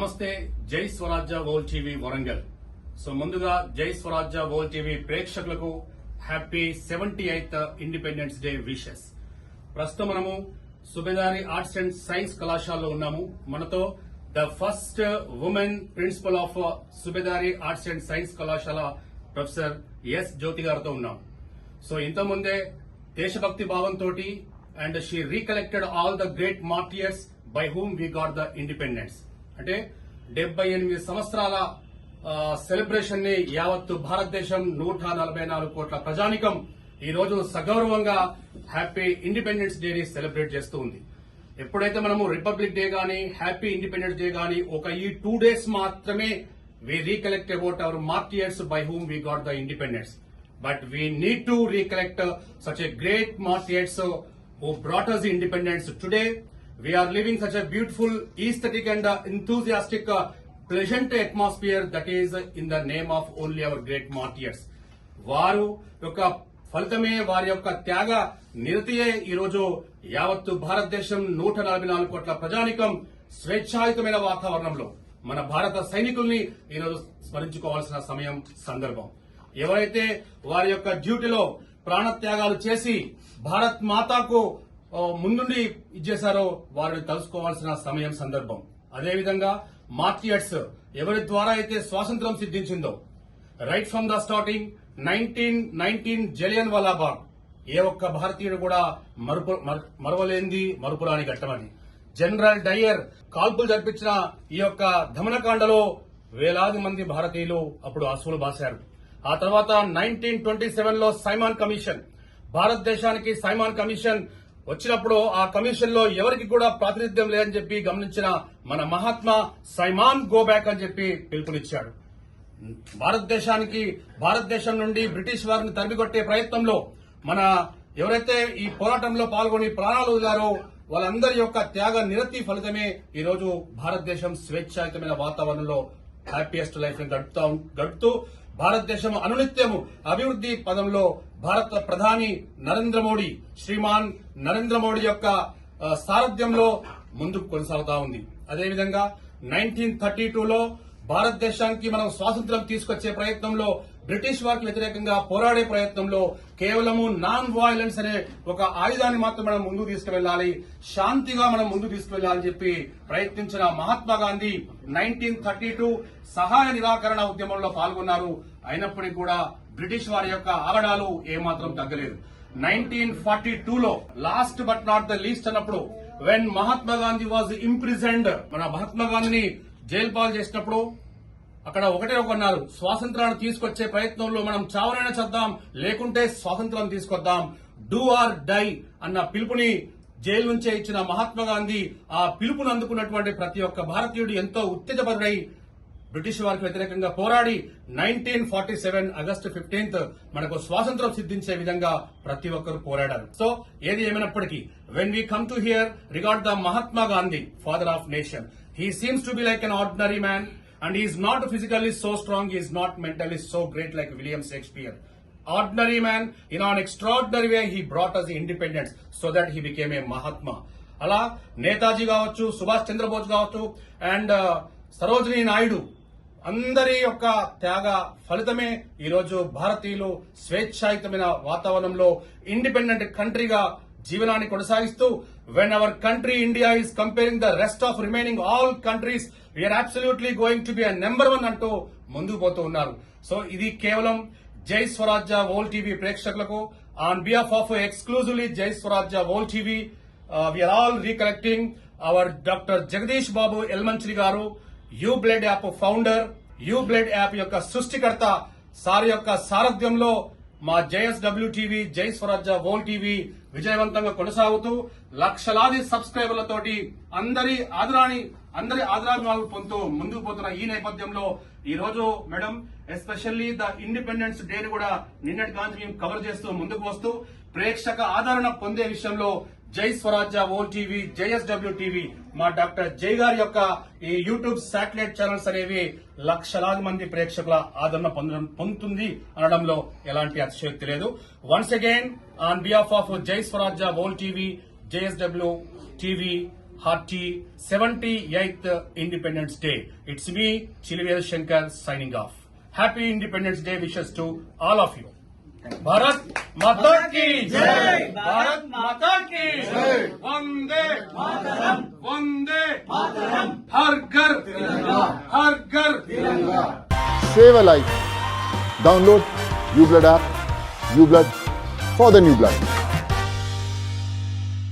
నమస్తే. జై Swarajya world TV Warangal. So ముందుగా జై స్వరాజ్య వరల్డ్ టీవీ ప్రేక్షకులకు happy 78th independence day wishes. ప్రస్తుతం మనము సుబేదారి ఆర్ట్స్ అండ్ సైన్స్ కళాశాలలో ఉన్నాము. మనతో the first woman principal of Subedari arts and science కళాశాల ప్రొఫెసర్ ఎస్ జ్యోతి గారితో ఉన్నాం. సో ఇంతకుముందే దేశభక్తి భావంతో and she recollected all the great martyrs by whom we got the independence. అంటే 78 సంవత్సరాల సెలబ్రేషన్ ని యావత్తు భారతదేశం 144 కోట్ల ప్రజానికం ఈ రోజు సగౌరవంగా హ్యాపీ ఇండిపెండెన్స్ డే ని సెలబ్రేట్ చేస్తూ ఉంది. ఎప్పుడైతే మనము రిపబ్లిక్ డే గానీ హ్యాపీ ఇండిపెండెన్స్ డే గానీ ఈ 2 days మాత్రమే we recollect about our martyrs by whom we got the independence. But we need to recollect such a great martyrs who brought us the independence. Today, we are living such a beautiful, aesthetic and enthusiastic, pleasant atmosphere that is in the name of only our great martyrs. వారు యొక్క ఫలితమే, వారి యొక్క త్యాగ నిరతియే ఈరోజు యావత్తు భారతదేశం 144 కోట్ల ప్రజానికం స్వేచ్ఛాయుతమైన వాతావరణంలో మన భారత సైనికుల్ని ఈరోజు స్మరించుకోవాల్సిన సమయం సందర్భం. ఎవరైతే వారి యొక్క డ్యూటీలో ప్రాణత్యాగాలు చేసి భారత్ మాతాకు ముందుండి ఇచ్చేశారో వారిని తలుసుకోవాల్సిన సమయం సందర్భం. అదేవిధంగా మార్టియర్స్ ఎవరి ద్వారా అయితే స్వాతంత్ర్యం సిద్ధించిందో, right from the starting 1919 Jallian Walabagh ఏ ఒక్క భారతీయుడు కూడా మరవలేంది, మరుపురాని ఘట్టమని. జనరల్ డయ్యర్ కాల్పులు జరిపించిన ఈ యొక్క దమనకాండలో వేలాది మంది భారతీయులు అప్పుడు అసువులు బాశారు. ఆ తర్వాత 1927 లో సైమాన్ కమిషన్, భారతదేశానికి సైమాన్ కమిషన్ వచ్చినప్పుడు ఆ కమిషన్ లో ఎవరికి కూడా ప్రాతినిధ్యం లేదని చెప్పి గమనించిన మన మహాత్మా సైమాన్ గో బ్యాక్ అని చెప్పి పిలుపునిచ్చాడు. భారతదేశం నుండి బ్రిటిష్ వారిని తరిమికొట్టే ప్రయత్నంలో మన ఎవరైతే ఈ పోరాటంలో పాల్గొని ప్రాణాలు వదిలారో వాళ్ళందరి యొక్క త్యాగ నిరతి ఫలితమే ఈరోజు భారతదేశం స్వేచ్ఛాయుతమైన వాతావరణంలో హ్యాపీయెస్ట్ లైఫ్ ని గడుపుతూ భారతదేశం అనునిత్యము అభివృద్ది పదంలో భారత ప్రధాని నరేంద్ర మోడీ, శ్రీమాన్ నరేంద్ర మోడీ యొక్క సారథ్యంలో ముందుకు కొనసాగుతా ఉంది. అదేవిధంగా 1932లో భారతదేశానికి మనం స్వాతంత్ర్యం తీసుకొచ్చే ప్రయత్నంలో బ్రిటిష్ వారికి వ్యతిరేకంగా పోరాడే ప్రయత్నంలో కేవలము నాన్ వాయిలెన్స్ అనే ఒక ఆయుధాన్ని మాత్రం మనం ముందుకు తీసుకువెళ్లాలి, శాంతిగా మనం ముందుకు తీసుకువెళ్లాలని చెప్పి ప్రయత్నించిన మహాత్మా గాంధీ 1932 సహాయ నిరాకరణ ఉద్యమంలో పాల్గొన్నారు. అయినప్పటికీ కూడా బ్రిటిష్ వారి యొక్క ఆగడాలు ఏమాత్రం తగ్గలేదు. 1942లో last but not the least అన్నప్పుడు when Mahatma Gandhi was imprisoned, మన మహాత్మా గాంధీని జైలు పాలు చేసినప్పుడు అక్కడ ఒకటే అన్నారు, స్వాతంత్రాన్ని తీసుకొచ్చే ప్రయత్నంలో మనం చావనైనా చేద్దాం, లేకుంటే స్వాతంత్రం తీసుకొద్దాం, డూ ఆర్ డై అన్న పిలుపుని జైలు నుంచే ఇచ్చిన మహాత్మా గాంధీ ఆ పిలుపును అందుకున్నటువంటి ప్రతి ఒక్క భారతీయుడు ఎంతో ఉత్తేజపరుడై బ్రిటిష్ వారికి వ్యతిరేకంగా పోరాడి 1947 ఆగస్టు 15th మనకు స్వాతంత్రం సిద్ధించే విధంగా ప్రతి ఒక్కరు పోరాడారు. సో ఏది ఏమైనప్పటికీ when we come to hear regard the Mahatma Gandhi, father of nation, he seems to be like an ordinary man and he is not physically so strong, he is not mentally so great like William Shakespeare. Ordinary man, in an extraordinary way he brought us the independence so that he became a Mahatma. అలా నేతాజీ కావచ్చు, సుభాష్ చంద్రబోస్ కావచ్చు and Sarojini Naidu అందరి యొక్క త్యాగ ఫలితమే ఈరోజు భారతీయులు స్వేచ్ఛాయుతమైన వాతావరణంలో independent కంట్రీగా జీవనాన్ని కొనసాగిస్తూ when our country India is comparing the rest of remaining all countries, we are absolutely going to be a number 1 అంటూ ముందుకు పోతూ ఉన్నారు. సో ఇది కేవలం జై స్వరాజ్య వరల్డ్ టీవీ ప్రేక్షకులకు on behalf of exclusively Jai Swarajya world TV we are all recollecting our Dr. Jagadish Babu Yelamanchili garu, U blood app founder, U blood app యొక్క సృష్టికర్త sir యొక్క సారథ్యంలో మా JSW టీవీ, జై స్వరాజ్య వరల్డ్ టీవీ విజయవంతంగా కొనసాగుతూ లక్షలాది సబ్స్క్రైబర్లతోటి అందరి ఆదరాభిమానాలు పొందుతూ ముందుకు పోతున్న ఈ నేపథ్యంలో ఈ రోజు madam especially the independence day ని కూడా నిన్నటి కాంచి మేము కవర్ చేస్తూ ముందుకు వస్తూ ప్రేక్షక ఆదరణ పొందే విషయంలో జై Swarajya world TV, JSW TV, మా డాక్టర్ జై గారి యొక్క ఈ యూట్యూబ్ శాటిలైట్ ఛానల్స్ అనేవి లక్షలాది మంది ప్రేక్షకుల ఆదరణ పొందుతుంది అనడంలో ఎలాంటి అతిశయోక్తి లేదు. Once again on behalf of జై Swarajya world TV, JSW TV, hearty 78th Independence Day. It's me, Chilivir Shankar, signing off. Happy Independence Day wishes to all of you. Bharat माता की जय, भारत माता की जय, वंदे मातरम, वंदे मातरम, हर घर तिरंगा, हर घर तिरंगा. Save a life. Download UBlood app. UBlood for the new blood.